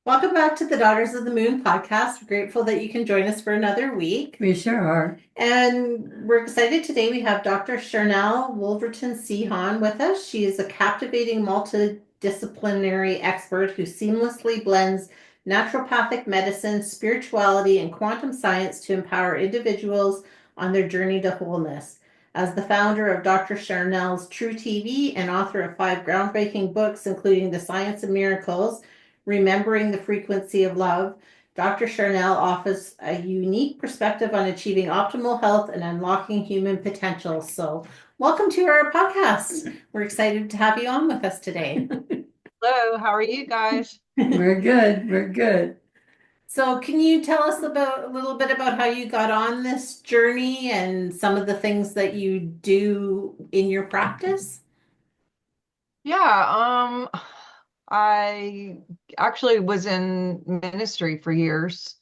Welcome back to the Daughters of the Moon podcast. We're grateful that you can join us for another week. We sure are. And we're excited today. We have Dr. Sharnael Wolverton Sehon with us. She is a captivating multidisciplinary expert who seamlessly blends naturopathic medicine, spirituality, and quantum science to empower individuals on their journey to wholeness. As the founder of Dr. Sharnael's True TV and author of 5 groundbreaking books, including The Science of Miracles, Remembering the Frequency of Love, Dr. Sharnael offers a unique perspective on achieving optimal health and unlocking human potential. So, welcome to our podcast. We're excited to have you on with us today. Hello, how are you guys? We're good. We're good. So, can you tell us about a little bit about how you got on this journey and some of the things that you do in your practice? Yeah, I actually was in ministry for years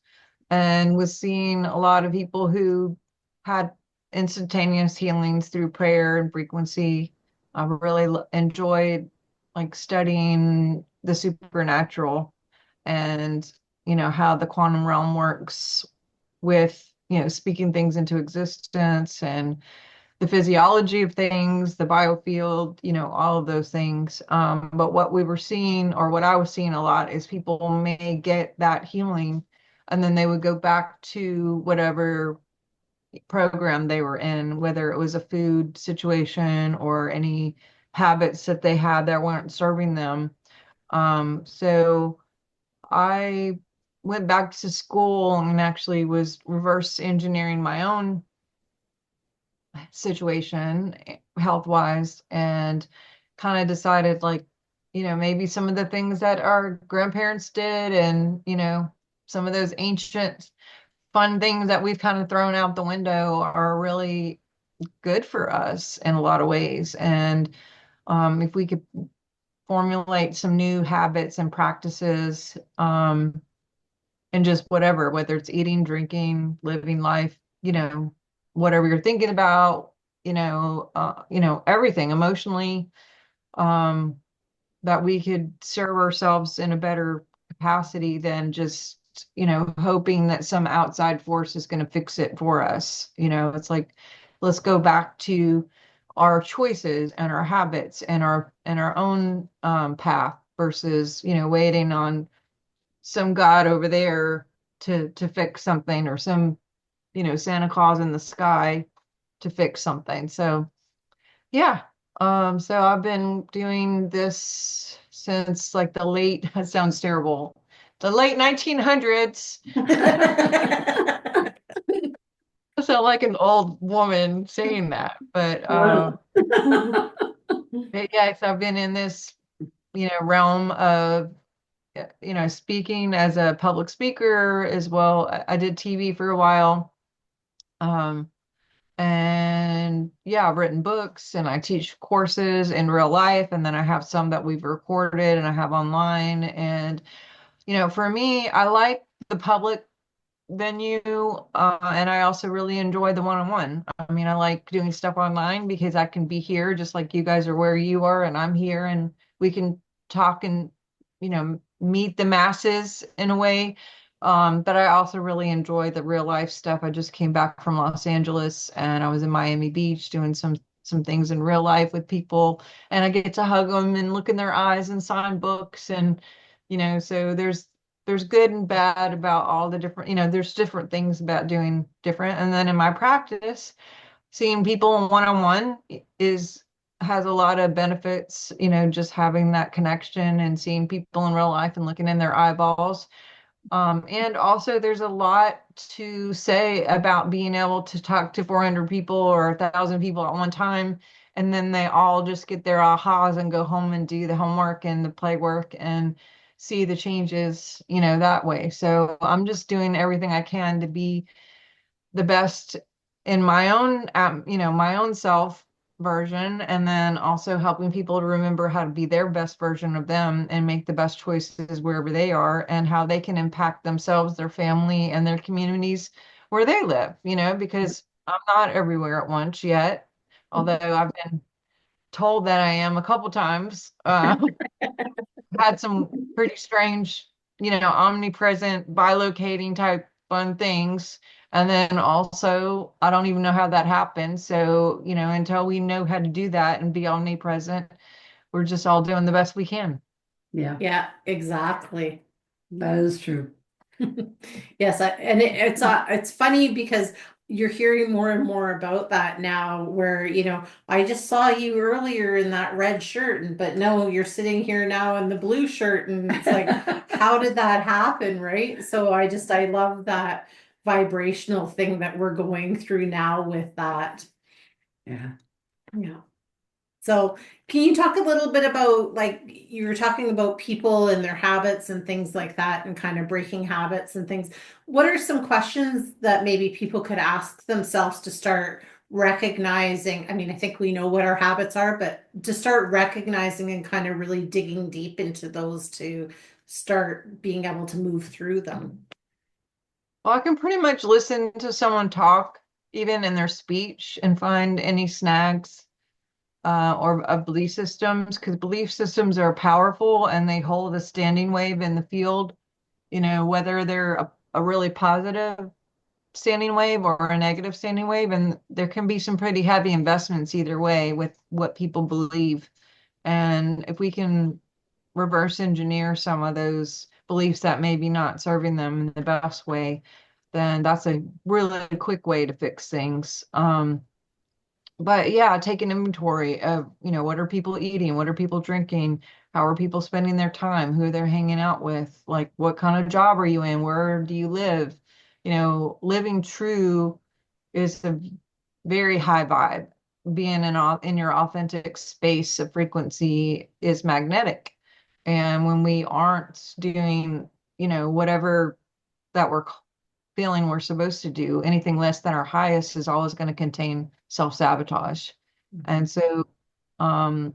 and was seeing a lot of people who had instantaneous healings through prayer and frequency. I really enjoyed like studying the supernatural and how the quantum realm works with speaking things into existence and the physiology of things, the biofield, all of those things. But what we were seeing, or what I was seeing a lot, is people may get that healing and then they would go back to whatever program they were in, whether it was a food situation or any habits that they had that weren't serving them. So I went back to school and actually was reverse engineering my own situation health wise and kind of decided like maybe some of the things that our grandparents did and some of those ancient fun things that we've kind of thrown out the window are really good for us in a lot of ways. And if we could formulate some new habits and practices, and just whether it's eating, drinking, living life, whatever you're thinking about, everything emotionally, um, that we could serve ourselves in a better capacity than just, hoping that some outside force is going to fix it for us. It's like, let's go back to our choices and our habits and our own path versus, waiting on some God over there to fix something or some, Santa Claus in the sky to fix something. So yeah. So I've been doing this since like the late, that sounds terrible, the late 1900s. I sound like an old woman saying that, but yes, I've been in this, realm of, speaking as a public speaker as well. I did TV for a while. Um, And yeah, I've written books and I teach courses in real life. And then I have some that we've recorded and I have online. And, for me, I like the public venue. And I also really enjoy the one-on-one. I mean, I like doing stuff online because I can be here just like you guys are where you are and I'm here and we can talk and, meet the masses in a way. But I also really enjoy the real life stuff. I just came back from Los Angeles and I was in Miami Beach doing some things in real life with people and I get to hug them and look in their eyes and sign books and so there's good and bad about all the different, there's different things about doing different. And then in my practice, seeing people one-on-one is has a lot of benefits, just having that connection and seeing people in real life and looking in their eyeballs. And also there's a lot to say about being able to talk to 400 people or 1,000 people at one time, and then they all just get their ahas and go home and do the homework and the play work and see the changes, that way. So I'm just doing everything I can to be the best in my own, my own self version, and then also helping people to remember how to be their best version of them and make the best choices wherever they are and how they can impact themselves, their family, and their communities where they live, because I'm not everywhere at once yet, although I've been told that I am a couple times. Had some pretty strange omnipresent, bilocating type fun things. And then also, I don't even know how that happens. So, until we know how to do that and be omnipresent, we're just all doing the best we can. Yeah, Yeah, exactly. that is true. Yes, it's funny because you're hearing more and more about that now where, I just saw you earlier in that red shirt but no, you're sitting here now in the blue shirt and it's like, how did that happen, right? So I love that vibrational thing that we're going through now with that. Yeah. Yeah. So, can you talk a little bit about, like, you were talking about people and their habits and things like that, and kind of breaking habits and things? What are some questions that maybe people could ask themselves to start recognizing? I mean, I think we know what our habits are, but to start recognizing and kind of really digging deep into those to start being able to move through them. Well, I can pretty much listen to someone talk, even in their speech, and find any snags or of belief systems, because belief systems are powerful and they hold a standing wave in the field, whether they're a really positive standing wave or a negative standing wave. And there can be some pretty heavy investments either way with what people believe. And if we can reverse engineer some of those beliefs that maybe not serving them in the best way, then that's a really quick way to fix things. But yeah, take an inventory of, what are people eating? What are people drinking? How are people spending their time? Who they're hanging out with? Like, what kind of job are you in? Where do you live? Living true is a very high vibe. Being in your authentic space of frequency is magnetic. And when we aren't doing, whatever that we're feeling we're supposed to do, anything less than our highest is always going to contain self-sabotage. And so, some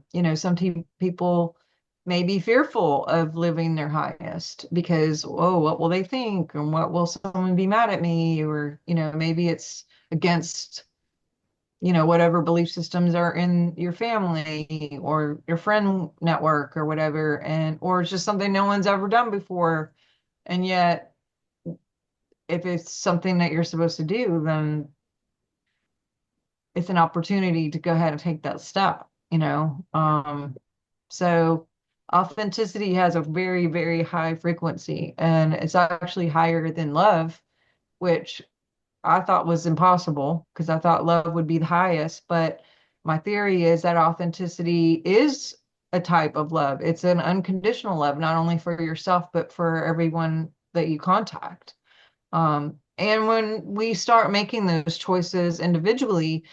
people may be fearful of living their highest because, oh, what will they think? And what will someone be mad at me? Or, maybe it's against, whatever belief systems are in your family or your friend network or whatever. And, or it's just something no one's ever done before. And yet, if it's something that you're supposed to do, then it's an opportunity to go ahead and take that step. So authenticity has a very, very high frequency, and it's actually higher than love, which I thought was impossible because I thought love would be the highest. But my theory is that authenticity is a type of love. It's an unconditional love, not only for yourself, but for everyone that you contact. And when we start making those choices individually,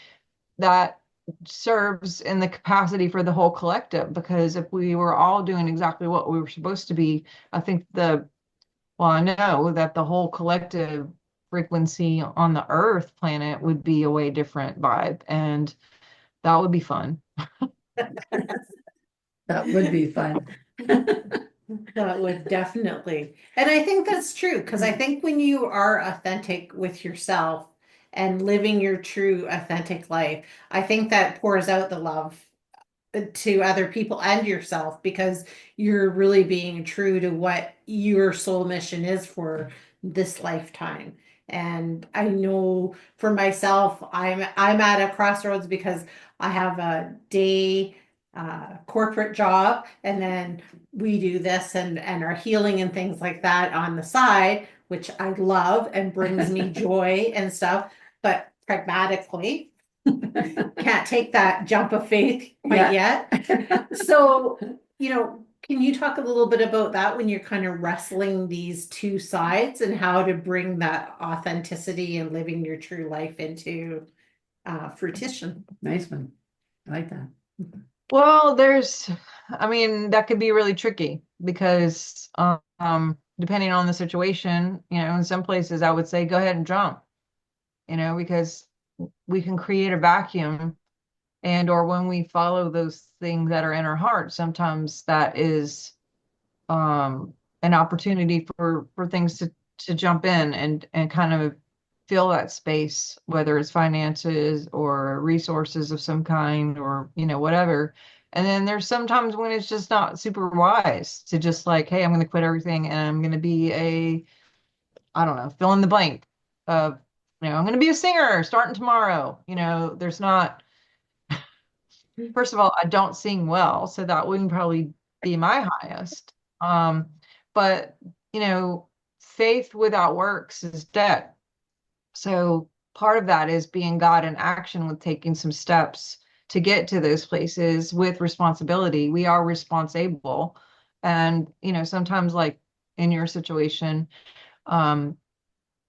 that serves in the capacity for the whole collective. Because if we were all doing exactly what we were supposed to be, I think well, I know that the whole collective frequency on the Earth planet would be a way different vibe, and that would be fun. That would be fun. That would definitely. And I think that's true because I think when you are authentic with yourself and living your true authentic life, I think that pours out the love to other people and yourself because you're really being true to what your soul mission is for this lifetime. And I know for myself, I'm at a crossroads because I have a day corporate job, and then we do this and our healing and things like that on the side, which I love and brings me joy and stuff. But pragmatically, can't take that jump of faith quite yet. So, can you talk a little bit about that when you're kind of wrestling these two sides and how to bring that authenticity and living your true life into fruition? Nice one. I like that. Well, I mean, that could be really tricky because depending on the situation, in some places I would say go ahead and jump, because we can create a vacuum, and or when we follow those things that are in our heart, sometimes that is um an opportunity for things to jump in and kind of fill that space, whether it's finances or resources of some kind or whatever. And then there's sometimes when it's just not super wise to just like, hey, I'm going to quit everything and I'm going to be a, I don't know, fill in the blank of, I'm going to be a singer starting tomorrow. There's not, first of all, I don't sing well, so that wouldn't probably be my highest. But, you know, faith without works is dead. So part of that is being God in action with taking some steps to get to those places with responsibility. We are responsible. And, sometimes like in your situation, um,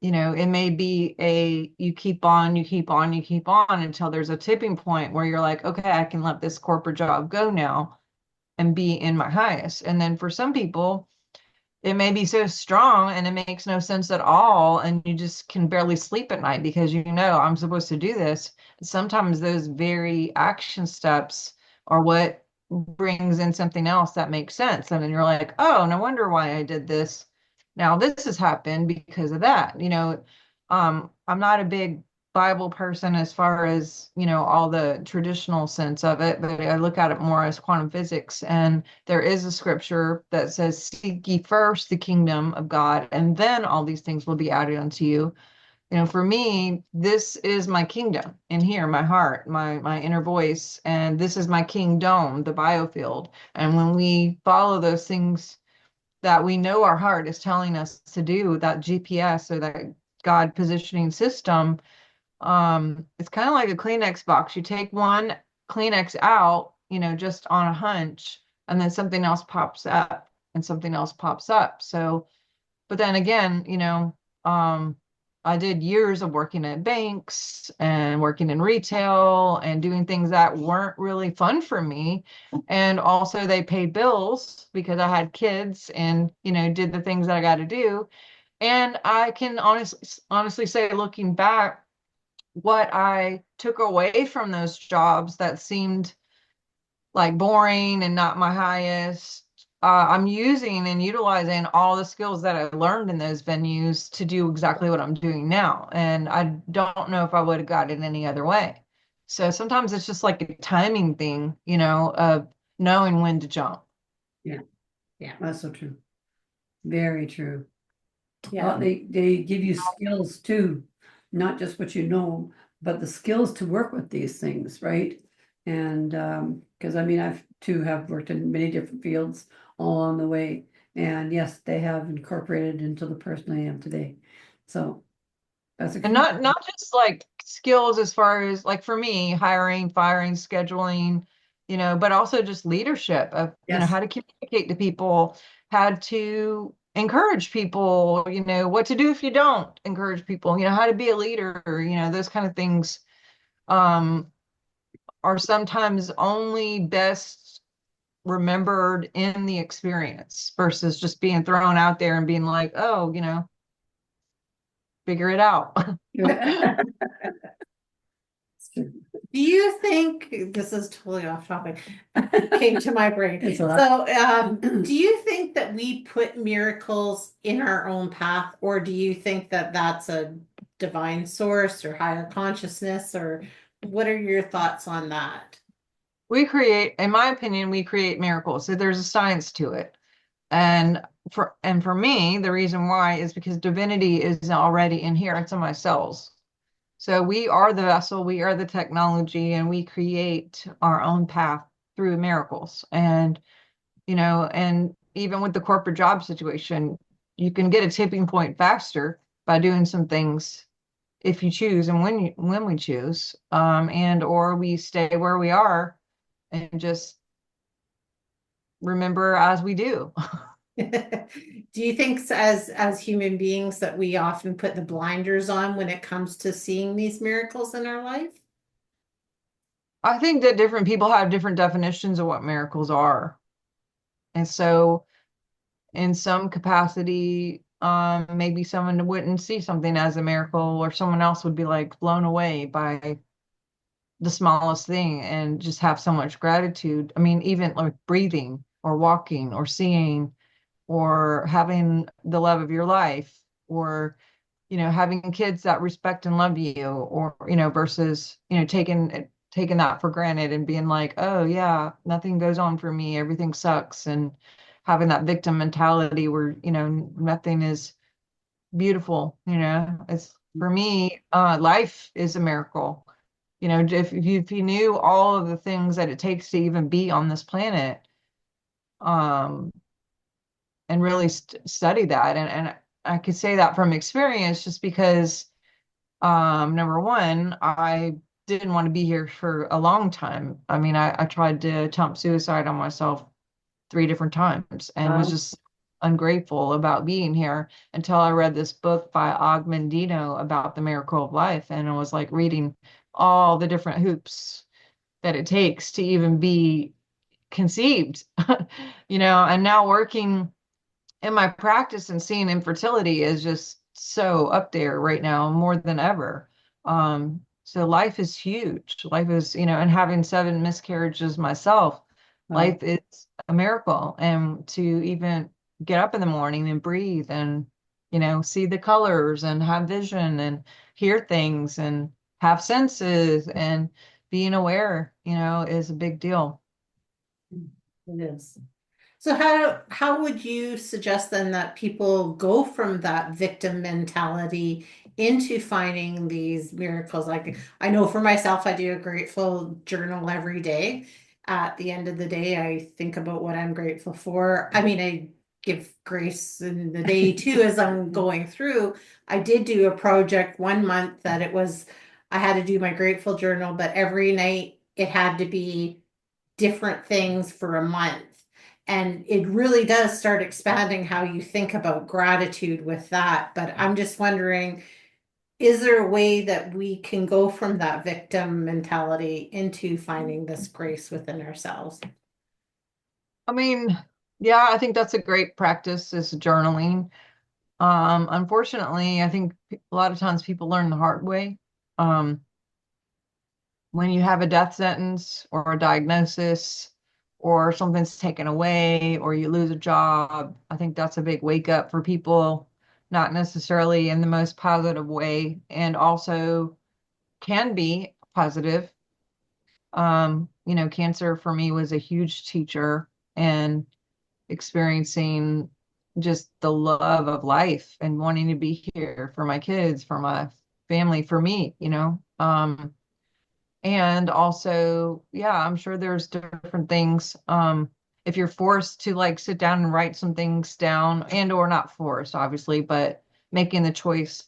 it may be you keep on, you keep on, you keep on until there's a tipping point where you're like, okay, I can let this corporate job go now and be in my highest. And then for some people, it may be so strong and it makes no sense at all. And you just can barely sleep at night because I'm supposed to do this. Sometimes those very action steps are what brings in something else that makes sense. And then you're like, oh, no wonder why I did this. Now this has happened because of that. I'm not a big Bible person as far as, all the traditional sense of it, but I look at it more as quantum physics. And there is a scripture that says, seek ye first the kingdom of God, and then all these things will be added unto you. For me, this is my kingdom in here, my heart, my inner voice, and this is my kingdom, the biofield. And when we follow those things that we know our heart is telling us to do, that GPS or that God positioning system, it's kind of like a Kleenex box. You take one Kleenex out, just on a hunch, and then something else pops up and something else pops up. So, but then again, I did years of working at banks and working in retail and doing things that weren't really fun for me. And also they paid bills because I had kids and, did the things that I got to do. And I can honestly say, looking back, what I took away from those jobs that seemed like boring and not my highest, I'm using and utilizing all the skills that I learned in those venues to do exactly what I'm doing now. And I don't know if I would have got it any other way. So sometimes it's just like a timing thing, of knowing when to jump. Yeah. Yeah. That's so true. Very true. Yeah. Well, they give you skills too, not just what you know, but the skills to work with these things, right? And because I mean, I've too have worked in many different fields all along the way, and yes, they have incorporated into the person I am today. So that's a And not just like skills as far as like for me, hiring, firing, scheduling, but also just leadership of, yes, how to communicate to people, how to encourage people, what to do if you don't encourage people, how to be a leader, those kind of things um are sometimes only best remembered in the experience versus just being thrown out there and being like, oh, figure it out. Do you think this is totally off topic? Came to my brain. It's a lot. So, do you think that we put miracles in our own path, or do you think that that's a divine source or higher consciousness, or what are your thoughts on that? In my opinion, we create miracles. So there's a science to it. And for me, the reason why is because divinity is already inherent in my cells. So we are the vessel, we are the technology, and we create our own path through miracles. And, and even with the corporate job situation, you can get a tipping point faster by doing some things if you choose and when we choose. And or we stay where we are and just remember as we do. Do you think as human beings that we often put the blinders on when it comes to seeing these miracles in our life? I think that different people have different definitions of what miracles are. And so in some capacity, maybe someone wouldn't see something as a miracle, or someone else would be like blown away by the smallest thing and just have so much gratitude. I mean, even like breathing or walking or seeing or having the love of your life or having kids that respect and love you or versus taking taking that for granted and being like, oh yeah, nothing goes on for me, everything sucks, and having that victim mentality where, nothing is beautiful, it's for me, life is a miracle. If you knew all of the things that it takes to even be on this planet, um, and really study that, and I could say that from experience just because, number one, I didn't want to be here for a long time. I mean, I tried to attempt suicide on myself 3 different times and was Wow. just ungrateful about being here until I read this book by Og Mandino about the miracle of life. And I was like reading all the different hoops that it takes to even be conceived, and now working in my practice and seeing infertility is just so up there right now more than ever. So life is huge. Life is, and having 7 miscarriages myself, Wow. life is a miracle. And to even get up in the morning and breathe and, see the colors and have vision and hear things and have senses and being aware, is a big deal. It is. So how would you suggest then that people go from that victim mentality into finding these miracles? Like I know for myself, I do a grateful journal every day. At the end of the day, I think about what I'm grateful for. I mean, I give grace in the day too as I'm going through. I did do a project 1 month that I had to do my grateful journal, but every night it had to be different things for a month. And it really does start expanding how you think about gratitude with that. But I'm just wondering, is there a way that we can go from that victim mentality into finding this grace within ourselves? I mean, yeah, I think that's a great practice is journaling. Unfortunately, I think a lot of times people learn the hard way. Um, when you have a death sentence or a diagnosis or something's taken away or you lose a job, I think that's a big wake up for people, not necessarily in the most positive way, and also can be positive. Cancer for me was a huge teacher and experiencing just the love of life and wanting to be here for my kids, for my family, for me, and also, yeah, I'm sure there's different things. If you're forced to like sit down and write some things down and or not forced, obviously, but making the choice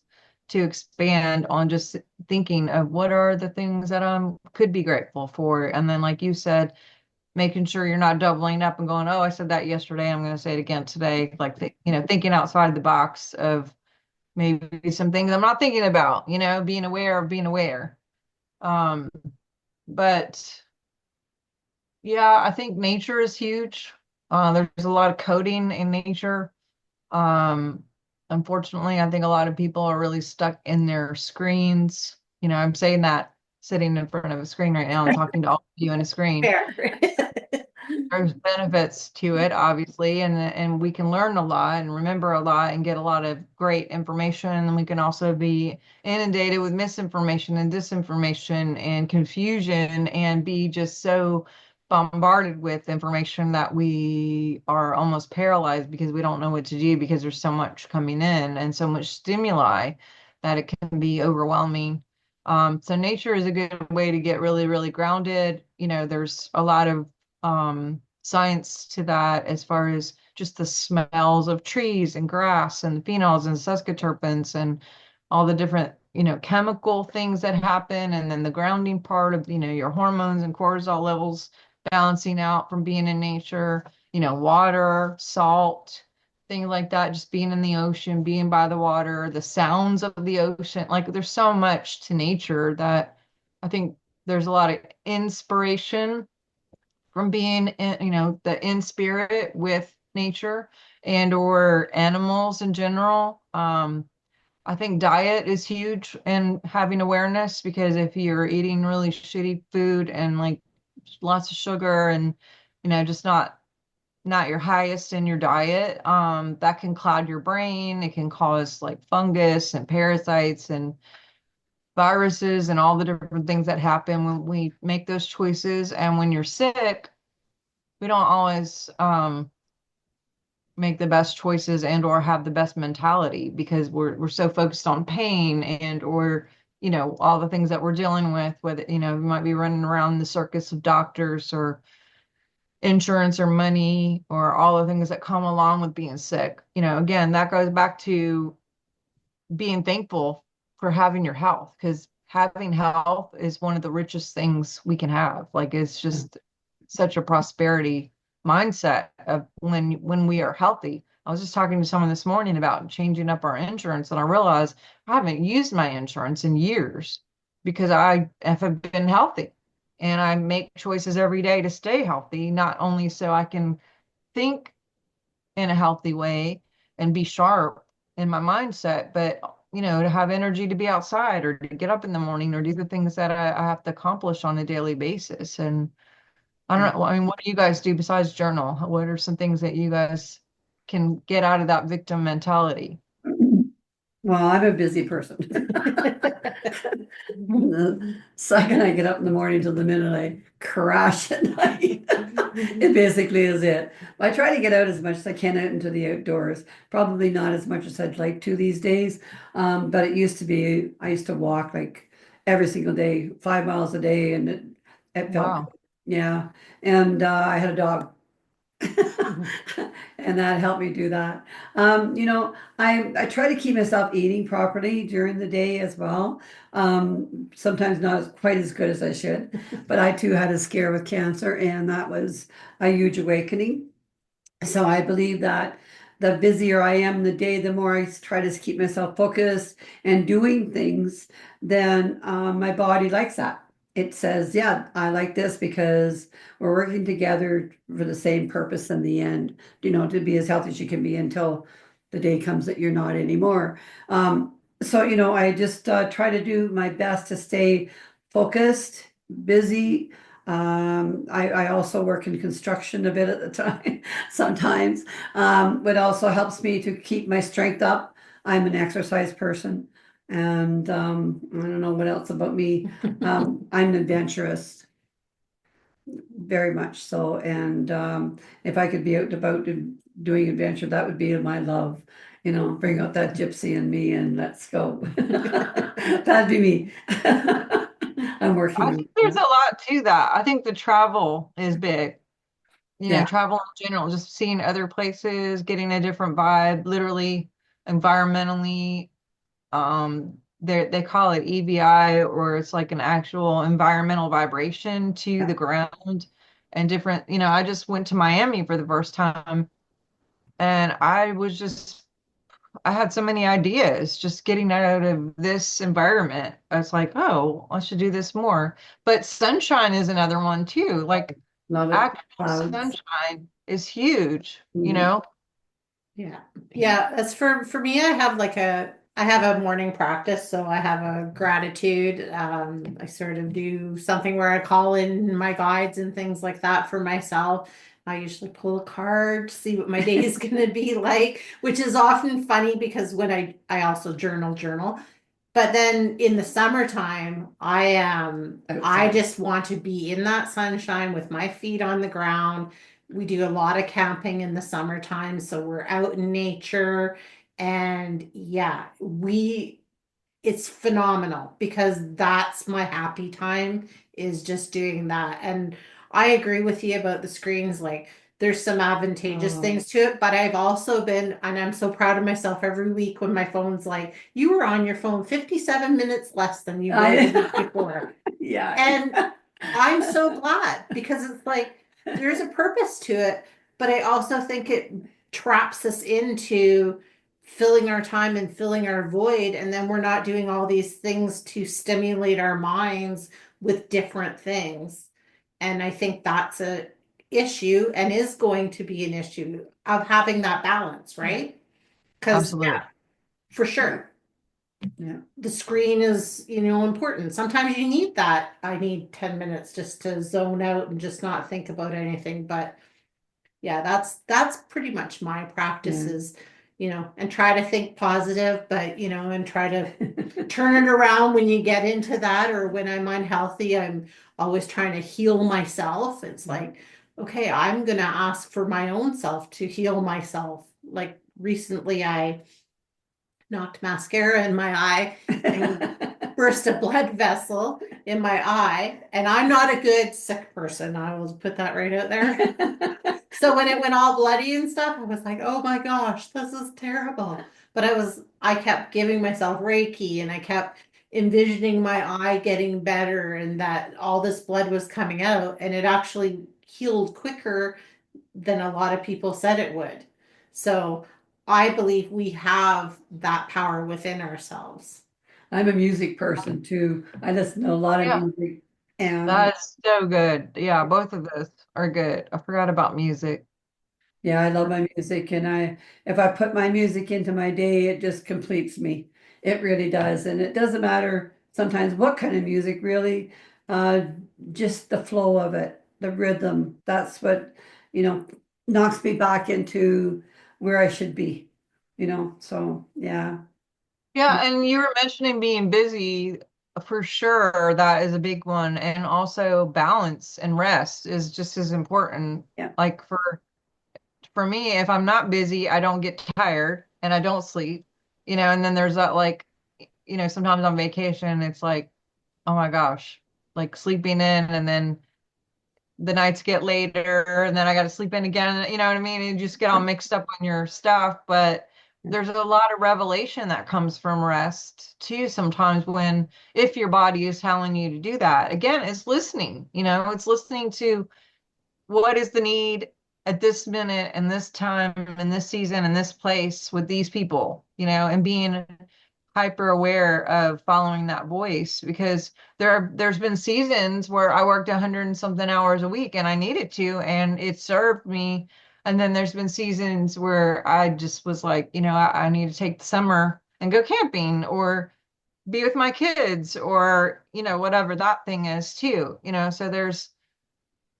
to expand on just thinking of what are the things that I could be grateful for. And then, like you said, making sure you're not doubling up and going, oh, I said that yesterday, I'm going to say it again today. Like, thinking outside the box of maybe some things I'm not thinking about, being aware of being aware. Um, but yeah, I think nature is huge. There's a lot of coding in nature. Um, Unfortunately, I think a lot of people are really stuck in their screens. I'm saying that sitting in front of a screen right now and talking to all of you in a screen. Fair. There's benefits to it, obviously, and we can learn a lot and remember a lot and get a lot of great information. And we can also be inundated with misinformation and disinformation and confusion and be just so bombarded with information that we are almost paralyzed because we don't know what to do because there's so much coming in and so much stimuli that it can be overwhelming. So nature is a good way to get really, really grounded. There's a lot of science to that as far as just the smells of trees and grass and phenols and sesquiterpenes and all the different, chemical things that happen. And then the grounding part of, your hormones and cortisol levels balancing out from being in nature, water, salt, things like that, just being in the ocean, being by the water, the sounds of the ocean. Like there's so much to nature that I think there's a lot of inspiration from being in, in spirit with nature and or animals in general. I think diet is huge and having awareness because if you're eating really shitty food and like lots of sugar and just not your highest in your diet, that can cloud your brain. It can cause like fungus and parasites and viruses and all the different things that happen when we make those choices. And when you're sick, we don't always make the best choices and or have the best mentality because we're so focused on pain and or all the things that we're dealing with, whether we might be running around the circus of doctors or insurance or money or all the things that come along with being sick. Again, that goes back to being thankful for having your health, because having health is one of the richest things we can have. Like, it's just such a prosperity mindset of when we are healthy. I was just talking to someone this morning about changing up our insurance, and I realized I haven't used my insurance in years because I have been healthy, and I make choices every day to stay healthy, not only so I can think in a healthy way and be sharp in my mindset, but to have energy to be outside or to get up in the morning or do the things that I have to accomplish on a daily basis. And I don't know, I mean, what do you guys do besides journal? What are some things that you guys can get out of that victim mentality? Well, I'm a busy person. The second I get up in the morning till the minute I crash at night, it basically is it. I try to get out as much as I can out into the outdoors. Probably not as much as I'd like to these days. But it used to be, I used to walk like every single day, 5 miles a day, and it felt good. Wow. Yeah. And I had a dog. And that helped me do that. I try to keep myself eating properly during the day as well. Sometimes not quite as good as I should, but I too had a scare with cancer, and that was a huge awakening. So I believe that the busier I am in the day, the more I try to keep myself focused and doing things, then my body likes that. It says, yeah, I like this because we're working together for the same purpose in the end, to be as healthy as you can be until the day comes that you're not anymore. So, I just try to do my best to stay focused, busy. I also work in construction a bit at the time, sometimes, but also helps me to keep my strength up. I'm an exercise person, and I don't know what else about me. I'm adventurous, very much so, and if I could be out and about and doing adventure, that would be my love. Bring out that gypsy in me and let's go. That'd be me. I'm working I on think there's a that. lot to that. I think the travel is big. Yeah, Travel in general, just seeing other places, getting a different vibe, literally, environmentally. They call it EVI, or it's like an actual environmental vibration to yeah. the ground and different. I just went to Miami for the first time, and I had so many ideas just getting out of this environment. I was like, oh, I should do this more. But sunshine is another one too. Like, Love it. actual Clouds. sunshine is huge, you Mm, know? Yeah. Yeah, as for me, I have a morning practice, so I have a gratitude. I sort of do something where I call in my guides and things like that for myself. I usually pull a card to see what my day is going to be like, which is often funny because when I also journal. But then in the summertime, I outside. just want to be in that sunshine with my feet on the ground. We do a lot of camping in the summertime, so we're out in nature. And yeah, it's phenomenal because that's my happy time is just doing that. And I agree with you about the screens. Like, there's some advantageous Oh, things to it, but I've also been, and I'm so proud of myself every week when my phone's like, you were on your phone 57 minutes less than you were the week I, before. yeah. And I'm so glad because it's like there's a purpose to it, but I also think it traps us into filling our time and filling our void, and then we're not doing all these things to stimulate our minds with different things. And I think that's a issue and is going to be an issue of having that balance, Yeah, right? Because Absolutely. yeah, for yeah, sure yeah, the screen is, important. Sometimes you need that. I need 10 minutes just to zone out and just not think about anything. But yeah, that's pretty much my yeah. practices. and try to think positive, but, and try to turn it around when you get into that, or when I'm unhealthy, I'm always trying to heal myself. It's like, okay, I'm going to ask for my own self to heal myself. Like recently, I knocked mascara in my eye and burst a blood vessel in my eye. And I'm not a good sick person. I will put that right out there. So when it went all bloody and stuff, I was like, oh my gosh, this is terrible. But I kept giving myself Reiki, and I kept envisioning my eye getting better and that all this blood was coming out, and it actually healed quicker than a lot of people said it would. So I believe we have that power within ourselves. I'm a music person too. I listen to a lot of Yeah, music, and that's so good. Yeah, both of those are good. I forgot about music. yeah, I love my music, and if I put my music into my day, it just completes me. It really does, and it doesn't matter sometimes what kind of music, really. Uh, just the flow of it, the rhythm. That's what, you know, knocks me back into where I should be. So yeah. Yeah, and you were mentioning being busy. For sure, that is a big one. And also balance and rest is just as important. Yeah. Like for me, if I'm not busy, I don't get tired and I don't sleep, and then there's that like, sometimes on vacation, it's like, oh my gosh, like sleeping in and then the nights get later and then I got to sleep in again. You know what I mean? You just get all mixed up on your stuff. But there's a lot of revelation that comes from rest too, sometimes if your body is telling you to do that. Again, it's listening, it's listening to what is the need at this minute and this time and this season and this place with these people, and being hyper aware of following that voice, because there's been seasons where I worked 100 and something hours a week and I needed to, and it served me. And then there's been seasons where I just was like, I need to take the summer and go camping or be with my kids or, whatever that thing is too, so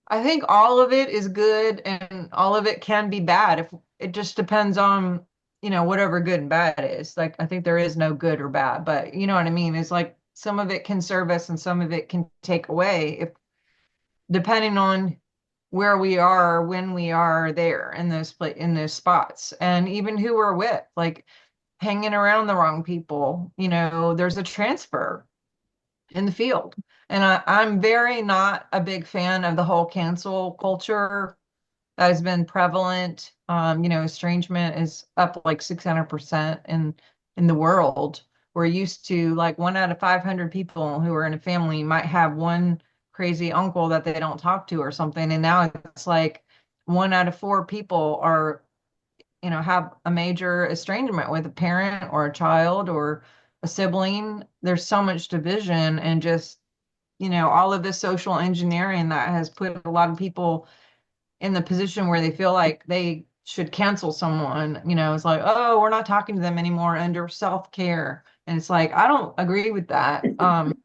I think all of it is good and all of it can be bad. If it just depends on, whatever good and bad is. Like I think there is no good or bad, but you know what I mean? It's like some of it can serve us and some of it can take away if depending on where we are, when we are there in those spots, and even who we're with, like hanging around the wrong people, there's a transfer in the field. And I'm very not a big fan of the whole cancel culture that has been prevalent. Estrangement is up like 600% in the world. We're used to like 1 out of 500 people who are in a family might have one crazy uncle that they don't talk to or something. And now it's like 1 out of 4 people are have a major estrangement with a parent or a child or a sibling. There's so much division and just, all of this social engineering that has put a lot of people in the position where they feel like they should cancel someone. It's like, oh, we're not talking to them anymore under self-care. And it's like, I don't agree with that. And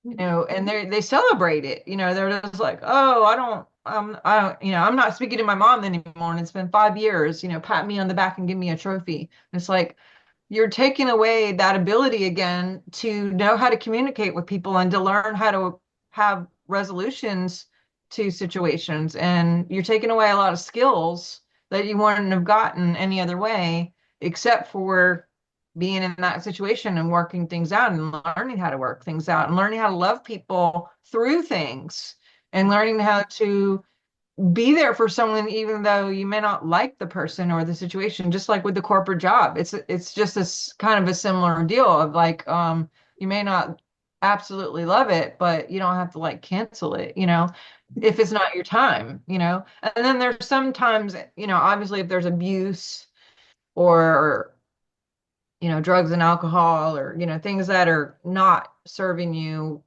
they celebrate it. They're just like, oh, I'm not speaking to my mom anymore, and it's been 5 years. Pat me on the back and give me a trophy. And it's like you're taking away that ability again to know how to communicate with people and to learn how to have resolutions to situations. And you're taking away a lot of skills that you wouldn't have gotten any other way, except for being in that situation and working things out and learning how to work things out and learning how to love people through things and learning how to be there for someone even though you may not like the person or the situation, just like with the corporate job. It's just this kind of a similar deal of like you may not absolutely love it, but you don't have to like cancel it, if it's not your time. And then there's sometimes, obviously if there's abuse or drugs and alcohol or things that are not serving you,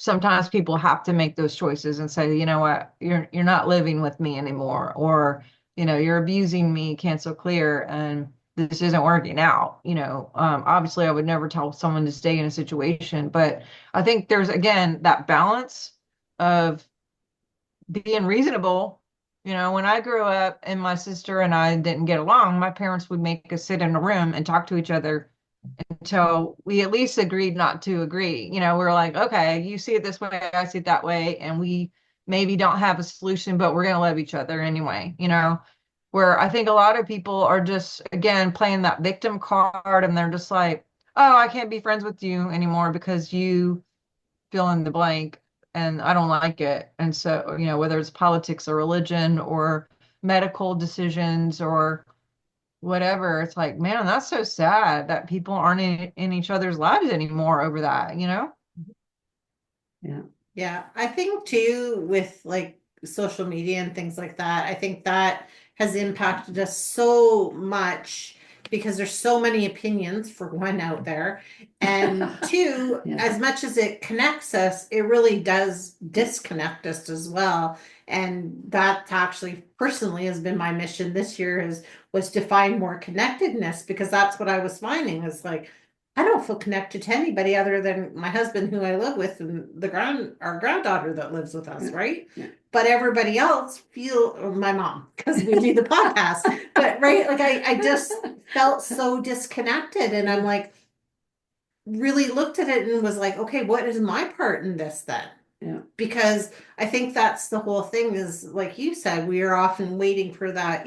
sometimes people have to make those choices and say, you know what, you're not living with me anymore, or you're abusing me, cancel clear, and this isn't working out. Obviously I would never tell someone to stay in a situation, but I think there's again that balance of being reasonable, When I grew up and my sister and I didn't get along, my parents would make us sit in a room and talk to each other until we at least agreed not to agree. We're like, okay, you see it this way, I see it that way, and we maybe don't have a solution, but we're going to love each other anyway. Where I think a lot of people are just, again, playing that victim card, and they're just like, oh, I can't be friends with you anymore because you fill in the blank and I don't like it. And so, whether it's politics or religion or medical decisions or whatever, it's like, man, that's so sad that people aren't in each other's lives anymore over that? Yeah. Yeah, I think too with like social media and things like that, I think that has impacted us so much because there's so many opinions for one out there. And two, Yeah. as much as it connects us, it really does disconnect us as well. And that actually personally has been my mission this year is was to find more connectedness because that's what I was finding is like I don't feel connected to anybody other than my husband who I live with and our granddaughter that lives with us, Yeah. right? Yeah. But everybody else feel or my mom because we do the podcast. But right, like I just felt so disconnected and I'm like really looked at it and was like, okay, what is my part in this then? Yeah. Because I think that's the whole thing is like you said, we are often waiting for that,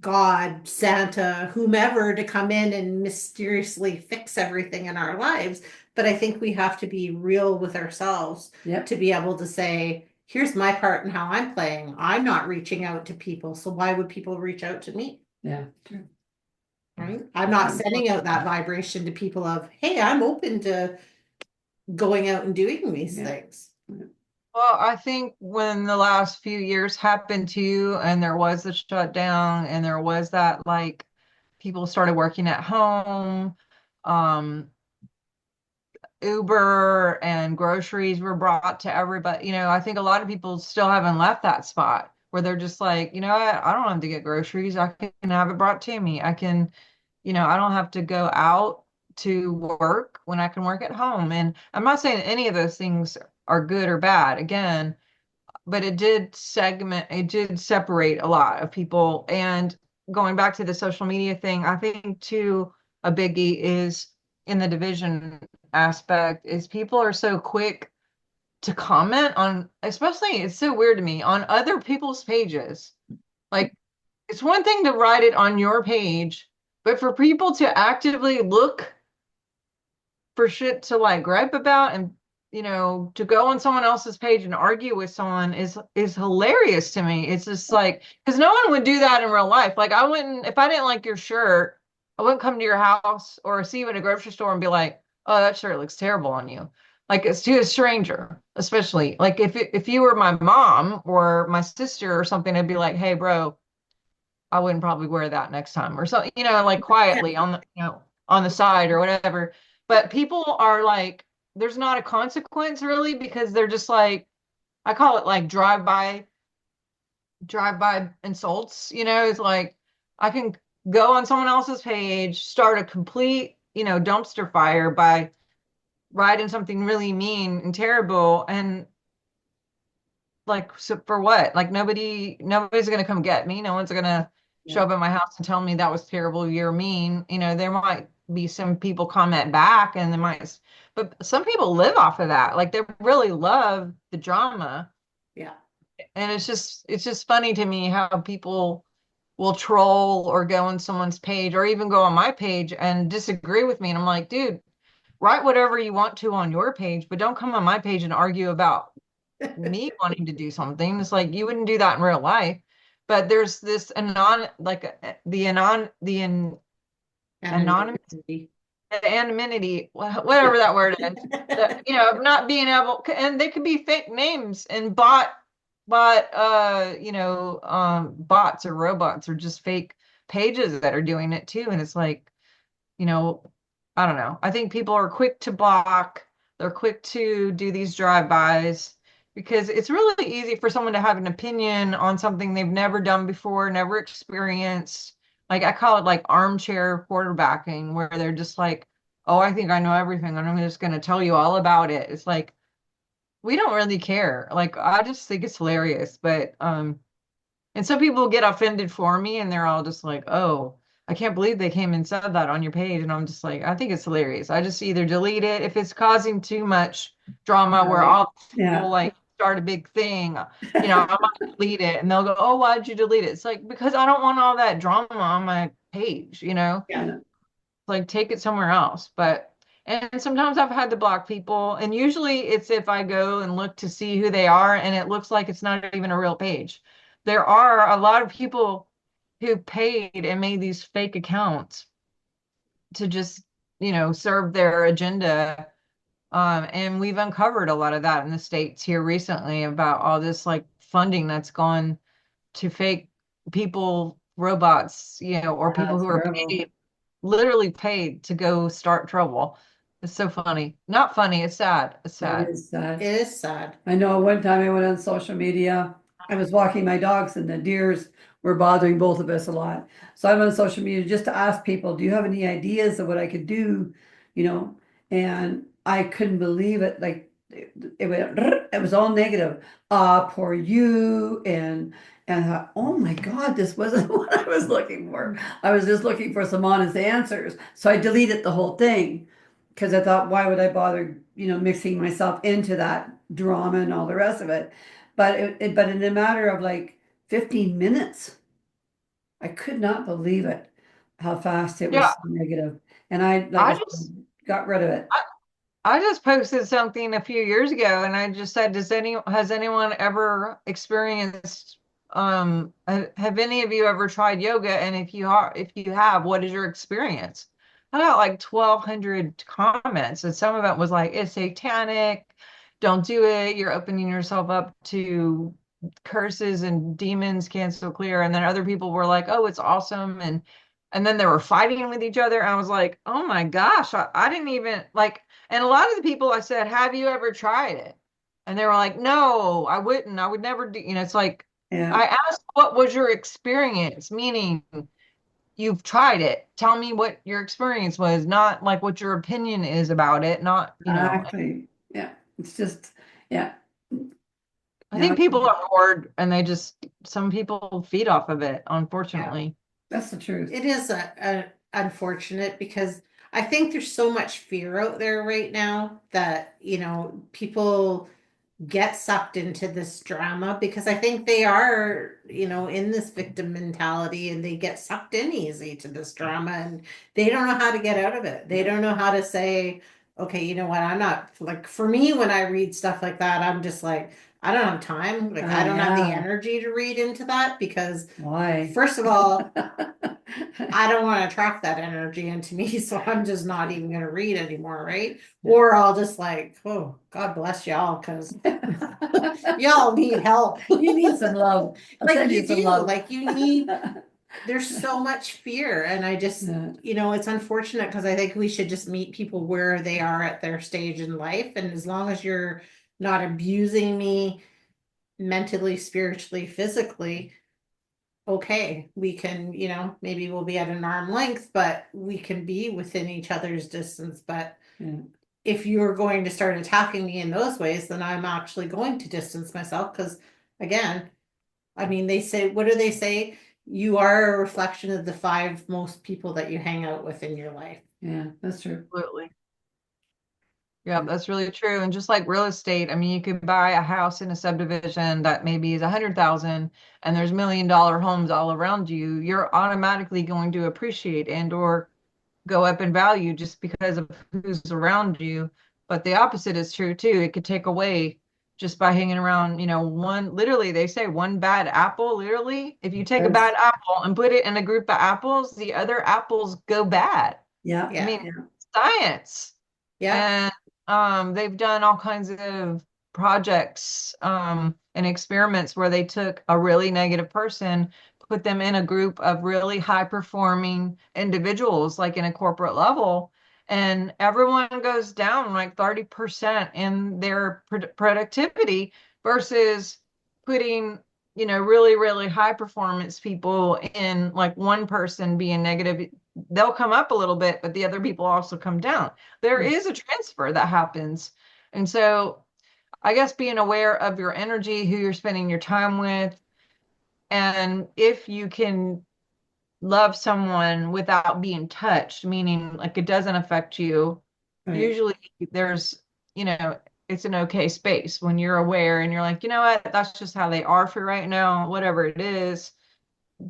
God, Santa, whomever to come in and mysteriously fix everything in our lives. But I think we have to be real with ourselves Yep. to be able to say, here's my part and how I'm playing. I'm not reaching out to people. So why would people reach out to me? Yeah. True. Right? I'm not sending out that vibration to people of, hey, I'm open to going out and doing these Yeah. things. Well, I think when the last few years happened to you and there was the shutdown and there was that like people started working at home, um, Uber and groceries were brought to everybody. I think a lot of people still haven't left that spot where they're just like, you know what, I don't have to get groceries. I can have it brought to me. I don't have to go out to work when I can work at home. And I'm not saying any of those things are good or bad. Again, but it did separate a lot of people. And going back to the social media thing, I think too, a biggie is in the division aspect is people are so quick to comment on, especially it's so weird to me, on other people's pages. Like it's one thing to write it on your page, but for people to actively look for shit to like gripe about and to go on someone else's page and argue with someone is hilarious to me. It's just like because no one would do that in real life. Like I wouldn't if I didn't like your shirt, I wouldn't come to your house or see you in a grocery store and be like, oh, that shirt looks terrible on you. Like it's to a stranger, especially like if you were my mom or my sister or something, I'd be like, hey, bro, I wouldn't probably wear that next time or something, like quietly on on the side or whatever. But people are like, there's not a consequence really because they're just like, I call it like drive by insults, it's like I can go on someone else's page, start a complete, dumpster fire by writing something really mean and terrible and like so for what? Like nobody's gonna come get me. No one's gonna show Yeah. up at my house and tell me that was terrible, you're mean. There might be some people comment back and they might, but some people live off of that. Like they really love the drama. Yeah. And it's just funny to me how people will troll or go on someone's page or even go on my page and disagree with me. And I'm like, dude, write whatever you want to on your page, but don't come on my page and argue about me wanting to do something. It's like you wouldn't do that in real life. But there's this anonymous Anonymity. anonymity, whatever that word is, that, not being able, and they could be fake names and bots or robots or just fake pages that are doing it too. And it's like, you know, I don't know. I think people are quick to block. They're quick to do these drive-bys because it's really easy for someone to have an opinion on something they've never done before, never experienced. Like I call it like armchair quarterbacking, where they're just like, "Oh, I think I know everything, and I'm just going to tell you all about it." It's like, we don't really care. Like, I just think it's hilarious. But and some people get offended for me and they're all just like, oh, I can't believe they came and said that on your page. And I'm just like, I think it's hilarious. I just either delete it if it's causing too much drama where Right. all people Yeah. like start a big thing, I might delete it and they'll go, oh, why'd you delete it? It's like, because I don't want all that drama on my page. Yeah. Yeah. Like take it somewhere else. But and sometimes I've had to block people, and usually it's if I go and look to see who they are, and it looks like it's not even a real page. There are a lot of people who paid and made these fake accounts to just, serve their agenda. And we've uncovered a lot of that in the States here recently about all this like funding that's gone to fake people, robots, or people That's who are terrible. literally paid to go start trouble. It's so funny. Not funny, it's sad. It's It sad. is sad. It is sad. I know one time I went on social media. I was walking my dogs and the deers were bothering both of us a lot. So I went on social media just to ask people, do you have any ideas of what I could do? You know, and I couldn't believe it. Like it was all negative. Poor you and I thought, oh my God, this wasn't what I was looking for. I was just looking for some honest answers. So I deleted the whole thing because I thought, why would I bother, mixing myself into that drama and all the rest of it? But in a matter of like 15 minutes, I could not believe it, how fast it Yeah, was so negative. And I, like I I just said, got rid of it. I, I just posted something a few years ago and I just said, has anyone ever experienced have any of you ever tried yoga? And if you have, what is your experience? I got like 1,200 comments, and some of it was like, it's satanic, don't do it, you're opening yourself up to curses and demons, cancel clear. And then other people were like, oh, it's awesome. And then they were fighting with each other. And I was like, oh my gosh, I didn't even like, and a lot of the people I said, have you ever tried it? And they were like, no, I wouldn't. I would never do, it's like, Yeah, I asked, what was your experience? Meaning, you've tried it. Tell me what your experience was, not like what your opinion is about it. Not. exactly. Yeah, it's just, yeah. I Now, think people are bored and some people feed off of it, Yeah. unfortunately. that's the truth. It is a unfortunate because I think there's so much fear out there right now that, people get sucked into this drama because I think they are, in this victim mentality and they get sucked in easy to this drama and they don't know how to get out of it. They Yeah. don't know how to say, okay, you know what? I'm not like, for me, when I read stuff like that, I'm just like, I don't have time. Like, I don't have the Yeah. energy to read into that because, Why? first of all, I don't want to attract that energy into me, so I'm just not even going to read anymore, right? Or I'll just like, oh, God bless y'all, because y'all need help. You need some love. I'll Like send you you some do, love. like you need, there's so much fear. And I just, Yeah, it's unfortunate because I think we should just meet people where they are at their stage in life. And as long as you're not abusing me mentally, spiritually, physically, okay, we can, maybe we'll be at an arm length, but we can be within each other's distance. But yeah. if you're going to start attacking me in those ways, then I'm actually going to distance myself because, again, I mean, they say, what do they say? You are a reflection of the five most people that you hang out with in your life. Yeah, that's true. Absolutely. Yeah, Yeah. that's really true. And just like real estate, I mean, you could buy a house in a subdivision that maybe is 100,000 and there's $1 million homes all around you. You're automatically going to appreciate and or go up in value just because of who's around you. But the opposite is true too. It could take away just by hanging around, literally, they say one bad apple, literally, if you take a That's, bad apple and put it in a group of apples, the other apples go bad. yeah, I mean, Yeah. yeah. science. Yeah. And they've done all kinds of projects and experiments where they took a really negative person, put them in a group of really high performing individuals, like in a corporate level, and everyone goes down like 30% in their productivity versus putting, really, really high performance people in like one person being negative. They'll come up a little bit, but the other people also come down. There Yeah. is a transfer that happens. And so I guess being aware of your energy, who you're spending your time with, and if you can love someone without being touched, meaning like it doesn't affect you, Right. usually there's, it's an okay space when you're aware and you're like, you know what, that's just how they are for right now, whatever it is.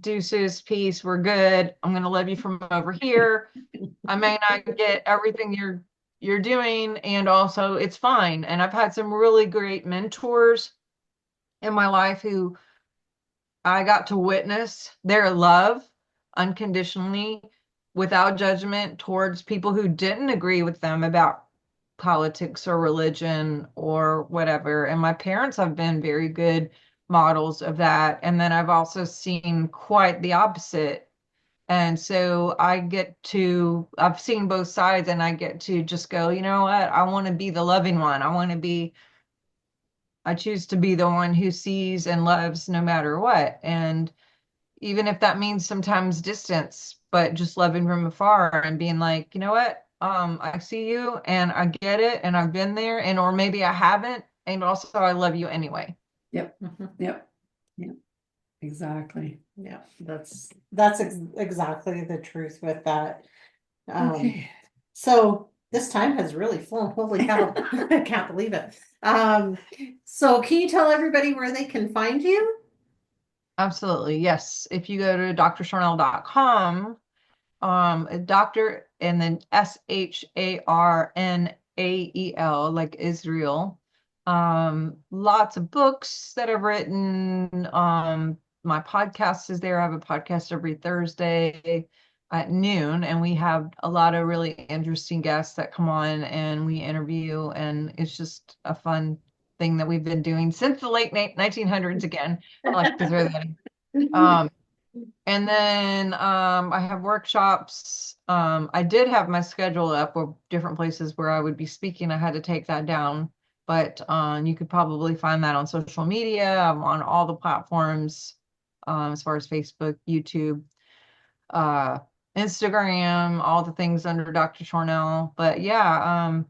Deuces, peace, we're good. I'm gonna love you from over here. I may not get everything you're doing, and also it's fine. And I've had some really great mentors in my life who I got to witness their love unconditionally without judgment towards people who didn't agree with them about politics or religion or whatever. And my parents have been very good models of that. And then I've also seen quite the opposite. And so I've seen both sides and I get to just go, you know what? I want to be the loving one. I choose to be the one who sees and loves no matter what. And even if that means sometimes distance, but just loving from afar and being like, you know what? I see you and I get it and I've been there and or maybe I haven't. And also I love you anyway. Yep. Mhm. Yep. Yep. Exactly. Yeah, exactly the truth with that. Okay. So this time has really flown. Holy cow. I can't believe it. So can you tell everybody where they can find you? Absolutely. Yes. If you go to drsharnael.com, doctor and then Sharnael, like Israel. Lots of books that I've written. My podcast is there. I have a podcast every Thursday at noon, and we have a lot of really interesting guests that come on and we interview, and it's just a fun thing that we've been doing since the late 1900s again. I like to throw that in. Um, and then I have workshops. I did have my schedule up of different places where I would be speaking. I had to take that down, but you could probably find that on social media. I'm on all the platforms, as far as Facebook, YouTube, uh, Instagram, all the things under Dr. Sharnael. But yeah,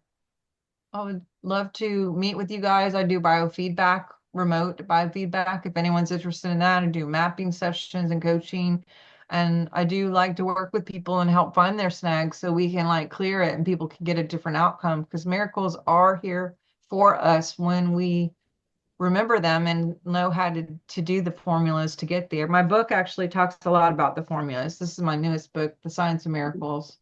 I would love to meet with you guys. I do biofeedback, remote biofeedback. If anyone's interested in that, I do mapping sessions and coaching. And I do like to work with people and help find their snags so we can like clear it and people can get a different outcome because miracles are here for us when we remember them and know how to do the formulas to get there. My book actually talks a lot about the formulas. This is my newest book, The Science of Miracles.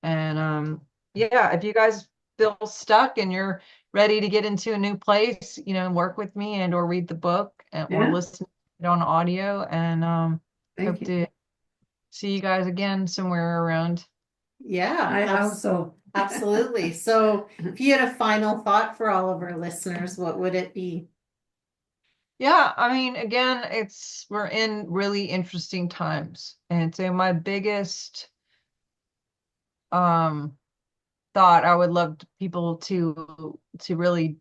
And yeah, if you guys feel stuck and you're ready to get into a new place, work with me and or read the book or Yeah. listen to it on audio and Thank hope you. to see you guys again somewhere around. Yeah, I also. absolutely. So if you had a final thought for all of our listeners, what would it be? Yeah, I mean, again, we're in really interesting times. And so my biggest um thought I would love people to really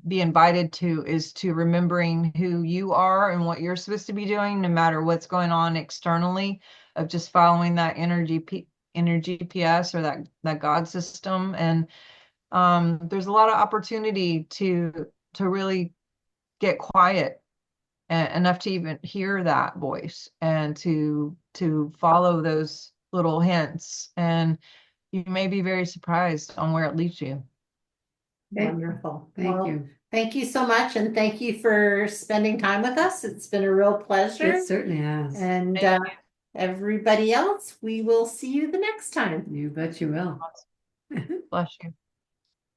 be invited to is to remembering who you are and what you're supposed to be doing, no matter what's going on externally, of just following that inner GPS or that God system. And there's a lot of opportunity to really get quiet enough to even hear that voice and to follow those little hints. And you may be very surprised on where it leads you. Wonderful. Thank Well, you. thank you so much, and thank you for spending time with us. It's been a real pleasure. It certainly has. And Thank everybody else, we will see you the next time. You bet you will. you. Bless you.